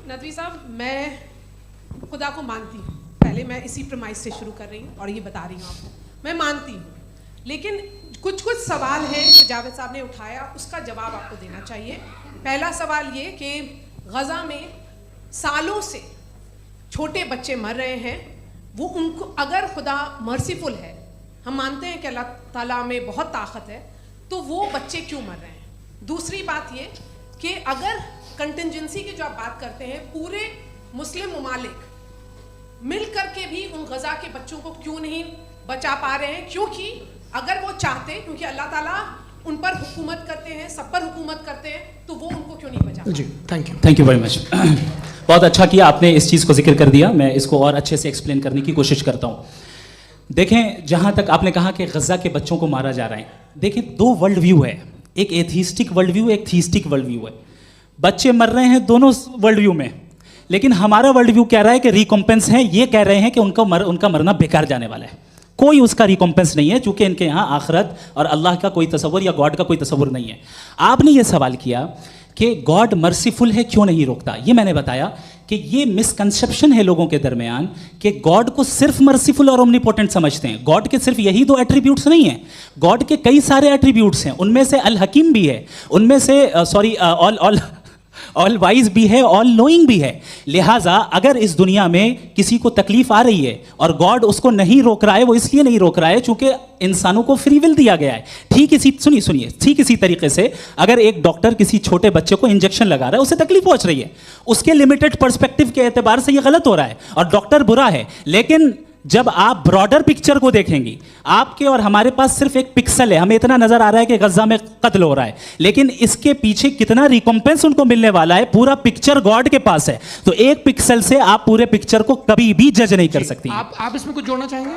नदवी साहब, मैं खुदा को मानती हूँ, पहले मैं इसी प्रमाइस से शुरू कर रही हूँ और ये बता रही हूँ आपको, मैं मानती हूँ, लेकिन कुछ सवाल हैं जो जावेद साहब ने उठाया, उसका जवाब आपको देना चाहिए। पहला सवाल ये कि गज़ा में सालों से छोटे बच्चे मर रहे हैं, वो उनको अगर खुदा मर्सीफुल है, हम मानते हैं कि अल्लाह ताला में बहुत ताकत है, तो वो बच्चे क्यों मर रहे हैं। दूसरी बात ये कि अगर कंटिजेंसी की जो आप बात करते हैं, पूरे मुस्लिम ममालिक मिल करके भी उन गज़ा के बच्चों को क्यों नहीं बचा पा रहे हैं, क्योंकि अगर वो चाहते, क्योंकि अल्लाह ताला उन पर हुकूमत करते हैं, सब पर हुकूमत करते हैं, तो वो उनको क्यों नहीं बचा। जी, थैंक यू वेरी मच। बहुत अच्छा किया आपने इस चीज़ को जिक्र कर दिया, मैं इसको और अच्छे से एक्सप्लेन करने की कोशिश करता हूँ। देखें, जहाँ तक आपने कहा कि गज़ा के बच्चों को मारा जा रहा है, देखें दो वर्ल्ड व्यू है, एक एथीस्टिक वर्ल्ड व्यू, एक थीस्टिक वर्ल्ड व्यू है। बच्चे मर रहे हैं दोनों वर्ल्ड व्यू में, लेकिन हमारा वर्ल्ड व्यू कह रहा है कि रिकॉम्पेंस है, ये कह रहे हैं कि उनका मरना बेकार जाने वाला है, कोई उसका रिकॉम्पेंस नहीं है, चूंकि इनके यहाँ आखिरत और अल्लाह का कोई तसव्वुर या गॉड का कोई तसव्वुर नहीं है। आपने ये सवाल किया कि गॉड मर्सीफुल है, क्यों नहीं रोकता। ये मैंने बताया कि ये मिसकंसेप्शन है लोगों के दरमियान कि गॉड को सिर्फ मर्सीफुल और ओमनीपोटेंट समझते हैं। गॉड के सिर्फ यही दो एट्रीब्यूट्स नहीं हैं, गॉड के कई सारे एट्रीब्यूट्स हैं, उनमें से अल हकीम भी है, उनमें से ऑल वाइज भी है, ऑल नोइंग भी है। लिहाजा अगर इस दुनिया में किसी को तकलीफ आ रही है और गॉड उसको नहीं रोक रहा है, वो इसलिए नहीं रोक रहा है चूंकि इंसानों को फ्री विल दिया गया है। ठीक इसी तरीके से अगर एक डॉक्टर किसी छोटे बच्चे को इंजेक्शन लगा रहा है, उसे तकलीफ पहुंच रही है, उसके लिमिटेड पर्सपेक्टिव के एतबार से ये गलत हो रहा है और डॉक्टर बुरा है, लेकिन जब आप ब्रॉडर पिक्चर को देखेंगी, आपके और हमारे पास सिर्फ एक पिक्सल है, हमें इतना नजर आ रहा है कि गज़ा में कत्ल हो रहा है, लेकिन इसके पीछे कितना रिकॉम्पेंस उनको मिलने वाला है, पूरा पिक्चर गॉड के पास है। तो एक पिक्सल से आप पूरे पिक्चर को कभी भी जज नहीं कर सकती। आप इसमें कुछ जोड़ना चाहेंगे?